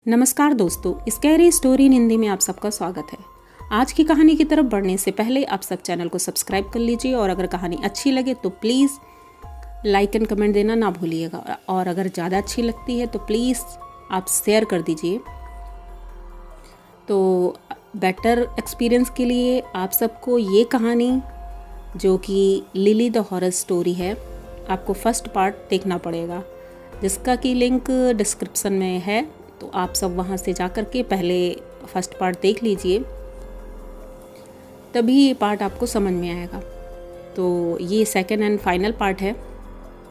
नमस्कार दोस्तों, scary story in Hindi में आप सबका स्वागत है। आज की कहानी की तरफ बढ़ने से पहले आप सब चैनल को सब्सक्राइब कर लीजिए और अगर कहानी अच्छी लगे तो प्लीज़ लाइक एंड कमेंट देना ना भूलिएगा, और अगर ज़्यादा अच्छी लगती है तो प्लीज़ आप शेयर कर दीजिए। तो बेटर एक्सपीरियंस के लिए आप सबको ये कहानी जो कि लिली द हॉरर स्टोरी है, आपको फर्स्ट पार्ट देखना पड़ेगा, जिसका कि लिंक डिस्क्रिप्शन में है। तो आप सब वहाँ से जा कर के पहले फर्स्ट पार्ट देख लीजिए, तभी ये पार्ट आपको समझ में आएगा। तो ये सेकंड एंड फाइनल पार्ट है।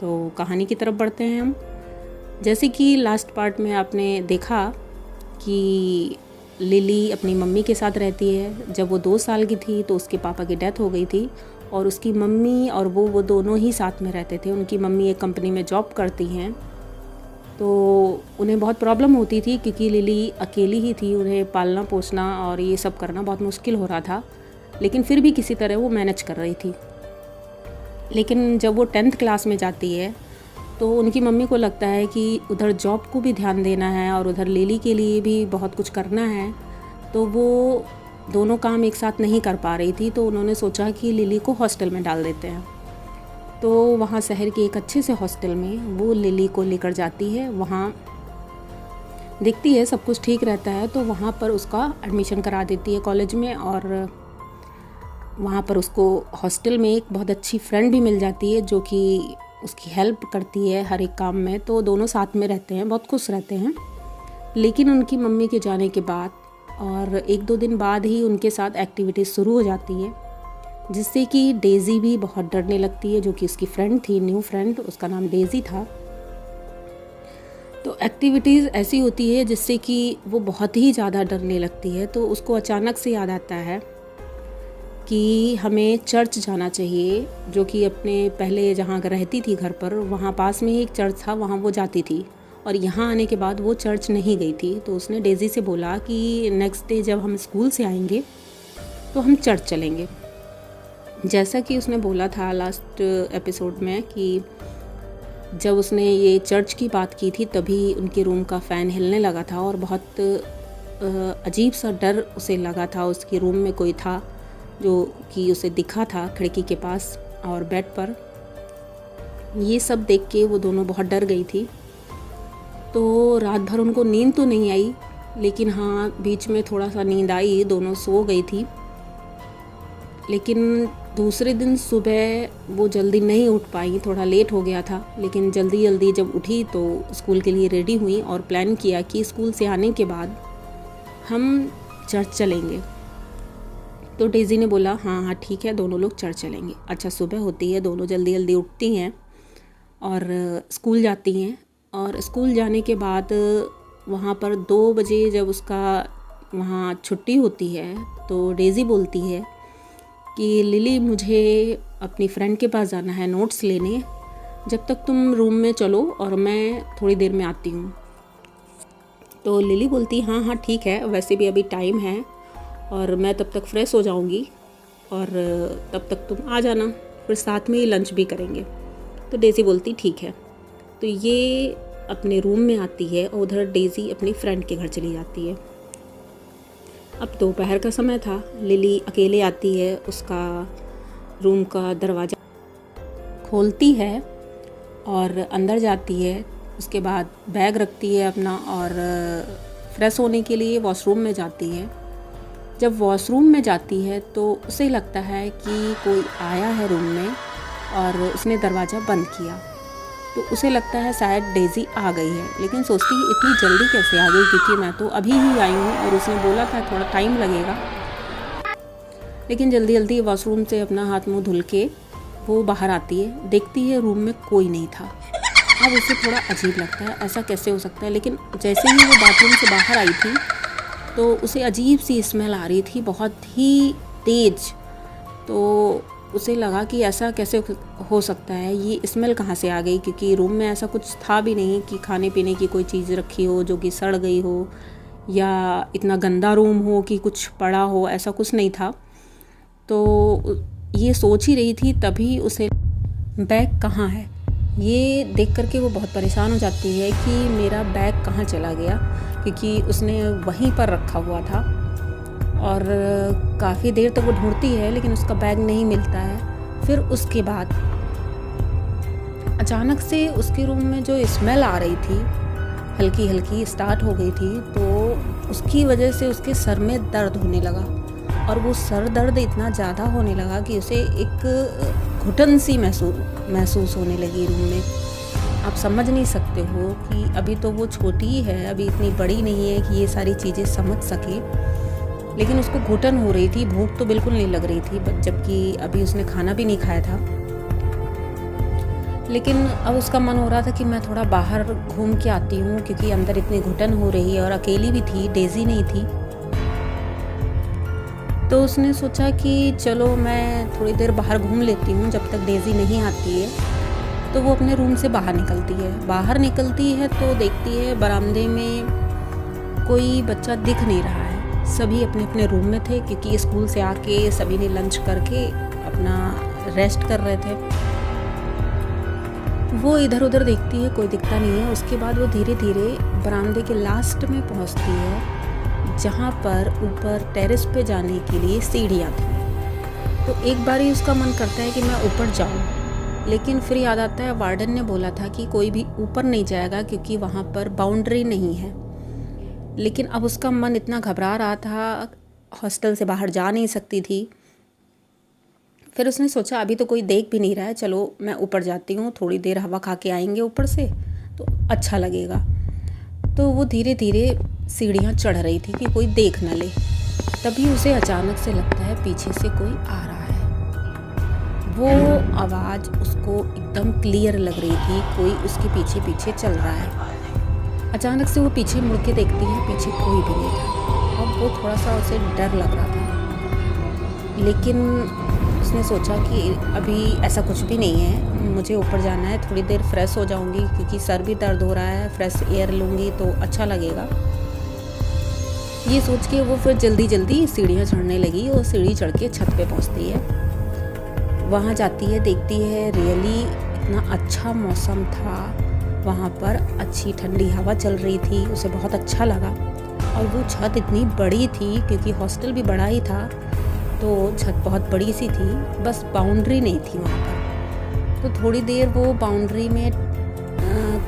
तो कहानी की तरफ बढ़ते हैं हम। जैसे कि लास्ट पार्ट में आपने देखा कि लिली अपनी मम्मी के साथ रहती है। जब वो 2 साल की थी तो उसके पापा की डेथ हो गई थी और उसकी मम्मी और वो दोनों ही साथ में रहते थे। उनकी मम्मी एक कंपनी में जॉब करती हैं, तो उन्हें बहुत प्रॉब्लम होती थी क्योंकि लिली अकेली ही थी। उन्हें पालना पोसना और ये सब करना बहुत मुश्किल हो रहा था, लेकिन फिर भी किसी तरह वो मैनेज कर रही थी। लेकिन जब वो 10th क्लास में जाती है तो उनकी मम्मी को लगता है कि उधर जॉब को भी ध्यान देना है और उधर लिली के लिए भी बहुत कुछ करना है, तो वो दोनों काम एक साथ नहीं कर पा रही थी। तो उन्होंने सोचा कि लिली को हॉस्टल में डाल देते हैं। तो वहाँ शहर के एक अच्छे से हॉस्टल में वो लिली को लेकर जाती है। वहाँ देखती है सब कुछ ठीक रहता है, तो वहाँ पर उसका एडमिशन करा देती है कॉलेज में। और वहाँ पर उसको हॉस्टल में एक बहुत अच्छी फ्रेंड भी मिल जाती है जो कि उसकी हेल्प करती है हर एक काम में। तो दोनों साथ में रहते हैं, बहुत खुश रहते हैं। लेकिन उनकी मम्मी के जाने के बाद और 1-2 दिन बाद ही उनके साथ एक्टिविटीज़ शुरू हो जाती है, जिससे कि डेज़ी भी बहुत डरने लगती है, जो कि उसकी फ्रेंड थी, न्यू फ्रेंड, उसका नाम डेज़ी था। तो एक्टिविटीज़ ऐसी होती है जिससे कि वो बहुत ही ज़्यादा डरने लगती है। तो उसको अचानक से याद आता है कि हमें चर्च जाना चाहिए, जो कि अपने पहले जहाँ रहती थी घर पर, वहाँ पास में ही एक चर्च था, वहाँ वो जाती थी। और यहाँ आने के बाद वो चर्च नहीं गई थी। तो उसने डेज़ी से बोला कि नेक्स्ट डे जब हम स्कूल से आएंगे तो हम चर्च चलेंगे। जैसा कि उसने बोला था लास्ट एपिसोड में कि जब उसने ये चर्च की बात की थी तभी उनके रूम का फ़ैन हिलने लगा था और बहुत अजीब सा डर उसे लगा था। उसके रूम में कोई था जो कि उसे दिखा था खिड़की के पास और बेड पर। ये सब देख के वो दोनों बहुत डर गई थी। तो रात भर उनको नींद तो नहीं आई, लेकिन हाँ बीच में थोड़ा सा नींद आई, दोनों सो गई थी। लेकिन दूसरे दिन सुबह वो जल्दी नहीं उठ पाई, थोड़ा लेट हो गया था। लेकिन जल्दी जल्दी जब उठी तो स्कूल के लिए रेडी हुई और प्लान किया कि स्कूल से आने के बाद हम चर्च चलेंगे। तो डेज़ी ने बोला हाँ ठीक है, दोनों लोग चर्च चलेंगे। अच्छा, सुबह होती है, दोनों जल्दी जल्दी उठती हैं और स्कूल जाती हैं। और स्कूल जाने के बाद वहाँ पर 2 बजे जब उसका वहाँ छुट्टी होती है तो डेज़ी बोलती है कि लिली, मुझे अपनी फ्रेंड के पास जाना है नोट्स लेने, जब तक तुम रूम में चलो और मैं थोड़ी देर में आती हूँ। तो लिली बोलती हाँ ठीक है, वैसे भी अभी टाइम है और मैं तब तक फ्रेश हो जाऊँगी और तब तक तुम आ जाना, फिर साथ में ही लंच भी करेंगे। तो डेज़ी बोलती ठीक है। तो ये अपने रूम में आती है और उधर डेज़ी अपनी फ्रेंड के घर चली जाती है। अब दोपहर का समय था। लिली अकेले आती है, उसका रूम का दरवाज़ा खोलती है और अंदर जाती है। उसके बाद बैग रखती है अपना और फ्रेश होने के लिए वॉशरूम में जाती है। जब वॉशरूम में जाती है तो उसे लगता है कि कोई आया है रूम में और उसने दरवाज़ा बंद किया। तो उसे लगता है शायद डेज़ी आ गई है, लेकिन सोचती है इतनी जल्दी कैसे आ गई, क्योंकि मैं तो अभी ही आई हूँ और उसने बोला था थोड़ा टाइम लगेगा। लेकिन जल्दी जल्दी वॉशरूम से अपना हाथ मुंह धुल के वो बाहर आती है, देखती है रूम में कोई नहीं था। अब उसे थोड़ा अजीब लगता है, ऐसा कैसे हो सकता है। लेकिन जैसे ही वो बाथरूम से बाहर आई थी तो उसे अजीब सी स्मेल आ रही थी, बहुत ही तेज़। तो उसे लगा कि ऐसा कैसे हो सकता है, ये स्मेल कहाँ से आ गई, क्योंकि रूम में ऐसा कुछ था भी नहीं कि खाने पीने की कोई चीज़ रखी हो जो कि सड़ गई हो, या इतना गंदा रूम हो कि कुछ पड़ा हो, ऐसा कुछ नहीं था। तो ये सोच ही रही थी, तभी उसे बैग कहाँ है, ये देख कर के वो बहुत परेशान हो जाती है कि मेरा बैग कहाँ चला गया, क्योंकि उसने वहीं पर रखा हुआ था। और काफ़ी देर तक वो ढूंढती है लेकिन उसका बैग नहीं मिलता है। फिर उसके बाद अचानक से उसके रूम में जो स्मेल आ रही थी, हल्की हल्की स्टार्ट हो गई थी, तो उसकी वजह से उसके सर में दर्द होने लगा। और वो सर दर्द इतना ज़्यादा होने लगा कि उसे एक घुटन सी महसूस होने लगी रूम में। आप समझ नहीं सकते हो कि अभी तो वो छोटी है, अभी इतनी बड़ी नहीं है कि ये सारी चीज़ें समझ सके, लेकिन उसको घुटन हो रही थी। भूख तो बिल्कुल नहीं लग रही थी, जबकि अभी उसने खाना भी नहीं खाया था। लेकिन अब उसका मन हो रहा था कि मैं थोड़ा बाहर घूम के आती हूँ, क्योंकि अंदर इतनी घुटन हो रही है और अकेली भी थी, डेज़ी नहीं थी। तो उसने सोचा कि चलो मैं थोड़ी देर बाहर घूम लेती हूँ जब तक डेज़ी नहीं आती है। तो वो अपने रूम से बाहर निकलती है तो देखती है बरामदे में कोई बच्चा दिख नहीं रहा है। सभी अपने अपने रूम में थे, क्योंकि स्कूल से आके सभी ने लंच करके अपना रेस्ट कर रहे थे। वो इधर उधर देखती है, कोई दिखता नहीं है। उसके बाद वो धीरे धीरे बरामदे के लास्ट में पहुंचती है, जहाँ पर ऊपर टेरेस पे जाने के लिए सीढ़ियाँ थी। तो एक बार ही उसका मन करता है कि मैं ऊपर जाऊँ, लेकिन फिर याद आता है वार्डन ने बोला था कि कोई भी ऊपर नहीं जाएगा क्योंकि वहाँ पर बाउंड्री नहीं है। लेकिन अब उसका मन इतना घबरा रहा था, हॉस्टल से बाहर जा नहीं सकती थी। फिर उसने सोचा अभी तो कोई देख भी नहीं रहा है, चलो मैं ऊपर जाती हूँ, थोड़ी देर हवा खा के आएंगे ऊपर से तो अच्छा लगेगा। तो वो धीरे धीरे सीढ़ियाँ चढ़ रही थी कि कोई देख न ले। तभी उसे अचानक से लगता है पीछे से कोई आ रहा है। वो आवाज़ उसको एकदम क्लियर लग रही थी, कोई उसके पीछे पीछे चल रहा है। अचानक से वो पीछे मुड़ के देखती है, पीछे कोई भी नहीं था। अब वो थोड़ा सा उसे डर लग रहा था, लेकिन उसने सोचा कि अभी ऐसा कुछ भी नहीं है, मुझे ऊपर जाना है, थोड़ी देर फ्रेश हो जाऊंगी क्योंकि सर भी दर्द हो रहा है, फ्रेश एयर लूँगी तो अच्छा लगेगा। ये सोच के वो फिर जल्दी जल्दी सीढ़ियाँ चढ़ने लगी और सीढ़ी चढ़ के छत पे पहुँचती है। वहाँ जाती है, देखती है रियली इतना अच्छा मौसम था, वहाँ पर अच्छी ठंडी हवा चल रही थी, उसे बहुत अच्छा लगा। और वो छत इतनी बड़ी थी क्योंकि हॉस्टल भी बड़ा ही था, तो छत बहुत बड़ी सी थी, बस बाउंड्री नहीं थी वहाँ पर। तो थोड़ी देर वो बाउंड्री में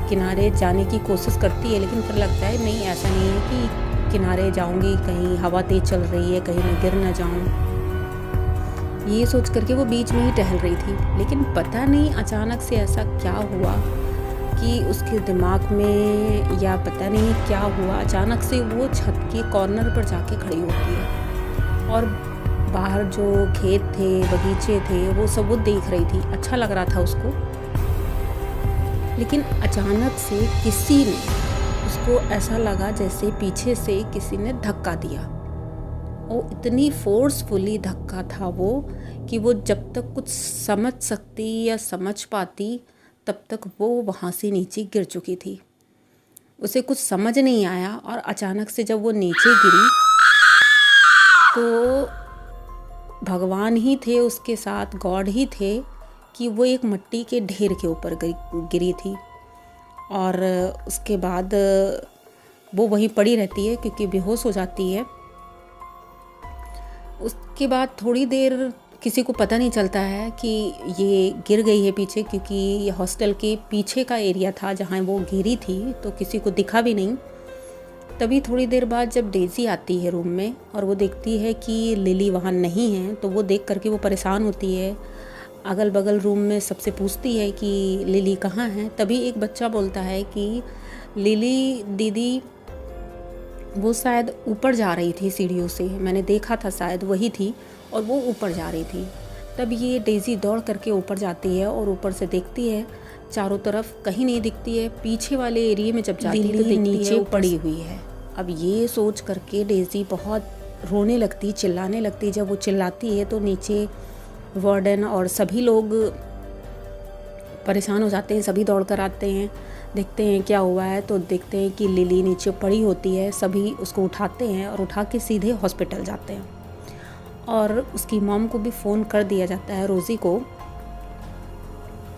किनारे जाने की कोशिश करती है, लेकिन फिर लगता है नहीं, ऐसा नहीं है कि किनारे जाऊंगी, कहीं हवा तेज चल रही है, कहीं मैं गिर ना जाऊं। ये सोच करके वो बीच में ही टहल रही थी। लेकिन पता नहीं अचानक से ऐसा क्या हुआ कि उसके दिमाग में, या पता नहीं क्या हुआ, अचानक से वो छत के कॉर्नर पर जाके खड़ी होती है और बाहर जो खेत थे, बगीचे थे, वो सब वो देख रही थी। अच्छा लग रहा था उसको। लेकिन अचानक से किसी ने, उसको ऐसा लगा जैसे पीछे से किसी ने धक्का दिया। वो इतनी फोर्सफुली धक्का था वो कि वो जब तक कुछ समझ सकती या समझ पाती तब तक वो वहाँ से नीचे गिर चुकी थी। उसे कुछ समझ नहीं आया और अचानक से जब वो नीचे गिरी तो भगवान ही थे उसके साथ, गॉड ही थे कि वो एक मिट्टी के ढेर के ऊपर गिरी थी। और उसके बाद वो वहीं पड़ी रहती है क्योंकि बेहोश हो जाती है। उसके बाद थोड़ी देर किसी को पता नहीं चलता है कि ये गिर गई है पीछे, क्योंकि ये हॉस्टल के पीछे का एरिया था जहाँ वो गिरी थी, तो किसी को दिखा भी नहीं। तभी थोड़ी देर बाद जब डेज़ी आती है रूम में और वो देखती है कि लिली वहाँ नहीं है, तो वो देख करके वो परेशान होती है। अगल बगल रूम में सबसे पूछती है कि लिली कहाँ है। तभी एक बच्चा बोलता है कि लिली दीदी वो शायद ऊपर जा रही थी सीढ़ियों से, मैंने देखा था, शायद वही थी और वो ऊपर जा रही थी। तब ये डेज़ी दौड़ करके ऊपर जाती है और ऊपर से देखती है, चारों तरफ कहीं नहीं दिखती है। पीछे वाले एरिया में जब जाती है तो नीचे पड़ी हुई है। अब ये सोच करके डेज़ी बहुत रोने लगती, चिल्लाने लगती। जब वो चिल्लाती है तो नीचे वार्डन और सभी लोग परेशान हो जाते हैं, सभी दौड़ कर आते हैं, देखते हैं क्या हुआ है। तो देखते हैं कि लिली नीचे पड़ी होती है। सभी उसको उठाते हैं और उठा के सीधे हॉस्पिटल जाते हैं और उसकी मॉम को भी फ़ोन कर दिया जाता है, रोज़ी को।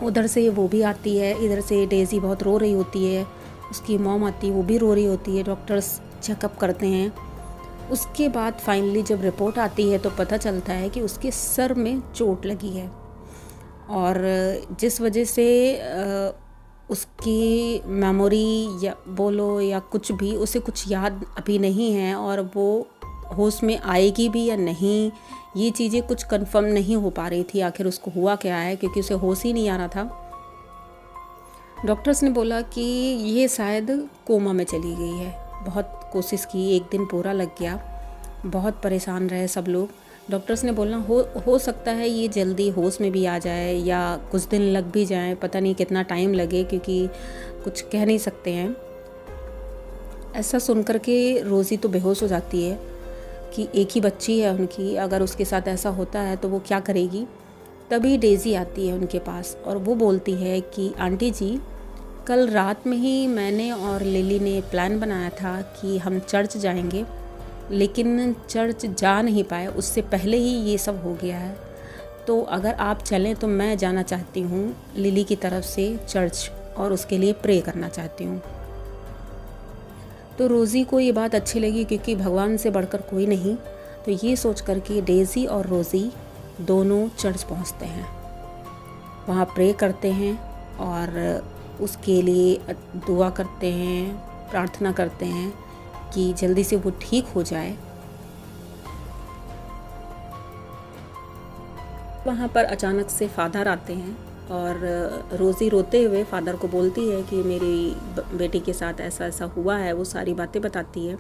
उधर से वो भी आती है, इधर से डेज़ी बहुत रो रही होती है, उसकी मॉम आती है, वो भी रो रही होती है। डॉक्टर्स चेकअप करते हैं। उसके बाद फाइनली जब रिपोर्ट आती है तो पता चलता है कि उसके सर में चोट लगी है और जिस वजह से उसकी मेमोरी या बोलो या कुछ भी, उसे कुछ याद अभी नहीं है और वो होश में आएगी भी या नहीं, ये चीज़ें कुछ कंफर्म नहीं हो पा रही थी आखिर उसको हुआ क्या है, क्योंकि उसे होश ही नहीं आ रहा था। डॉक्टर्स ने बोला कि ये शायद कोमा में चली गई है। बहुत कोशिश की, एक दिन पूरा लग गया, बहुत परेशान रहे सब लोग। डॉक्टर्स ने बोला हो सकता है ये जल्दी होश में भी आ जाए या कुछ दिन लग भी जाए, पता नहीं कितना टाइम लगे, क्योंकि कुछ कह नहीं सकते हैं। ऐसा सुनकर के रोज़ी तो बेहोश हो जाती है कि एक ही बच्ची है उनकी, अगर उसके साथ ऐसा होता है तो वो क्या करेगी। तभी डेज़ी आती है उनके पास और वो बोलती है कि आंटी जी, कल रात में ही मैंने और लिली ने प्लान बनाया था कि हम चर्च जाएंगे, लेकिन चर्च जा नहीं पाए, उससे पहले ही ये सब हो गया है। तो अगर आप चलें तो मैं जाना चाहती हूँ लिली की तरफ से चर्च और उसके लिए प्रे करना चाहती हूँ। तो रोज़ी को ये बात अच्छी लगी, क्योंकि भगवान से बढ़कर कोई नहीं। तो ये सोच कर के डेज़ी और रोज़ी दोनों चर्च पहुँचते हैं, वहाँ प्रे करते हैं और उसके लिए दुआ करते हैं, प्रार्थना करते हैं कि जल्दी से वो ठीक हो जाए। वहाँ पर अचानक से फादर आते हैं और रोज़ी रोते हुए फादर को बोलती है कि मेरी बेटी के साथ ऐसा ऐसा हुआ है, वो सारी बातें बताती है।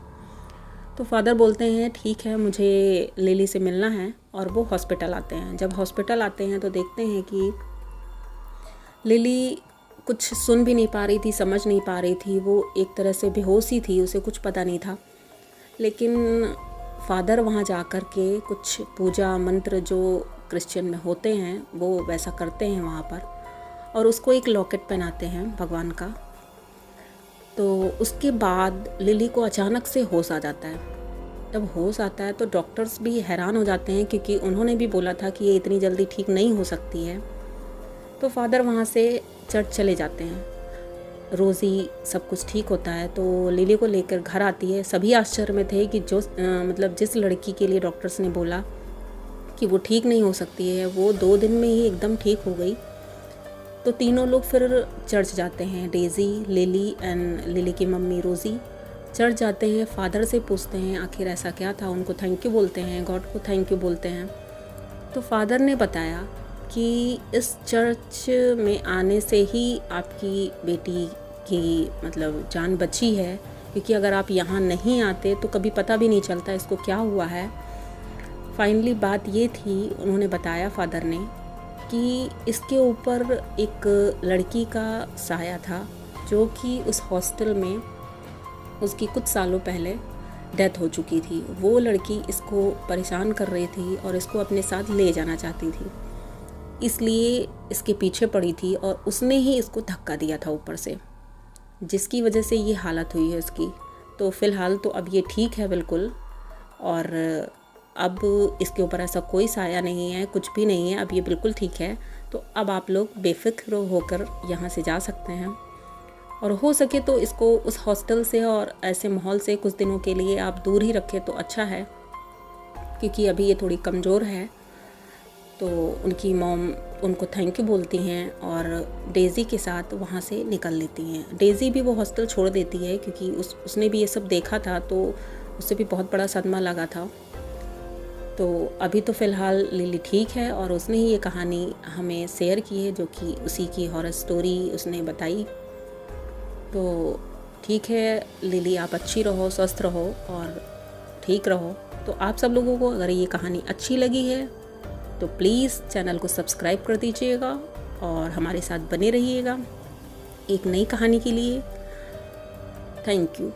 तो फादर बोलते हैं ठीक है, मुझे लिली से मिलना है, और वो हॉस्पिटल आते हैं। जब हॉस्पिटल आते हैं तो देखते हैं कि लिली कुछ सुन भी नहीं पा रही थी, समझ नहीं पा रही थी, वो एक तरह से बेहोश ही थी, उसे कुछ पता नहीं था। लेकिन फादर वहाँ जा कर के कुछ पूजा मंत्र जो क्रिश्चियन में होते हैं वो वैसा करते हैं वहाँ पर, और उसको एक लॉकेट पहनाते हैं भगवान का। तो उसके बाद लिली को अचानक से होश आ जाता है। जब होश आता है तो डॉक्टर्स भी हैरान हो जाते हैं, क्योंकि उन्होंने भी बोला था कि ये इतनी जल्दी ठीक नहीं हो सकती है। तो फादर वहाँ से चर्च चले जाते हैं। रोज़ी सब कुछ ठीक होता है तो लिली को लेकर घर आती है। सभी आश्चर्य में थे कि जो मतलब जिस लड़की के लिए डॉक्टर्स ने बोला कि वो ठीक नहीं हो सकती है, वो 2 दिन में ही एकदम ठीक हो गई। तो तीनों लोग फिर चर्च जाते हैं, डेज़ी, लिली एंड लिली की मम्मी रोज़ी चर्च जाते हैं। फादर से पूछते हैं आखिर ऐसा क्या था, उनको थैंक यू बोलते हैं, गॉड को थैंक यू बोलते हैं। तो फादर ने बताया कि इस चर्च में आने से ही आपकी बेटी की मतलब जान बची है, क्योंकि अगर आप यहाँ नहीं आते तो कभी पता भी नहीं चलता इसको क्या हुआ है। फाइनली बात ये थी, उन्होंने बताया फादर ने, कि इसके ऊपर एक लड़की का साया था जो कि उस हॉस्टल में उसकी कुछ सालों पहले डेथ हो चुकी थी। वो लड़की इसको परेशान कर रही थी और इसको अपने साथ ले जाना चाहती थी, इसलिए इसके पीछे पड़ी थी और उसने ही इसको धक्का दिया था ऊपर से, जिसकी वजह से ये हालत हुई है उसकी। तो फ़िलहाल तो अब ये ठीक है बिल्कुल, और अब इसके ऊपर ऐसा कोई साया नहीं है, कुछ भी नहीं है, अब ये बिल्कुल ठीक है। तो अब आप लोग बेफिक्र होकर यहाँ से जा सकते हैं, और हो सके तो इसको उस हॉस्टल से और ऐसे माहौल से कुछ दिनों के लिए आप दूर ही रखें तो अच्छा है, क्योंकि अभी ये थोड़ी कमज़ोर है। तो उनकी मॉम उनको थैंक यू बोलती हैं और डेज़ी के साथ वहाँ से निकल लेती हैं। डेज़ी भी वो हॉस्टल छोड़ देती है, क्योंकि उसने भी ये सब देखा था, तो उसे भी बहुत बड़ा सदमा लगा था। तो अभी तो फ़िलहाल लिली ठीक है, और उसने ही ये कहानी हमें शेयर की है, जो कि उसी की हॉरर स्टोरी उसने बताई। तो ठीक है लिली, आप अच्छी रहो, स्वस्थ रहो और ठीक रहो। तो आप सब लोगों को अगर ये कहानी अच्छी लगी है तो प्लीज़ चैनल को सब्सक्राइब कर दीजिएगा और हमारे साथ बने रहिएगा एक नई कहानी के लिए। Thank you.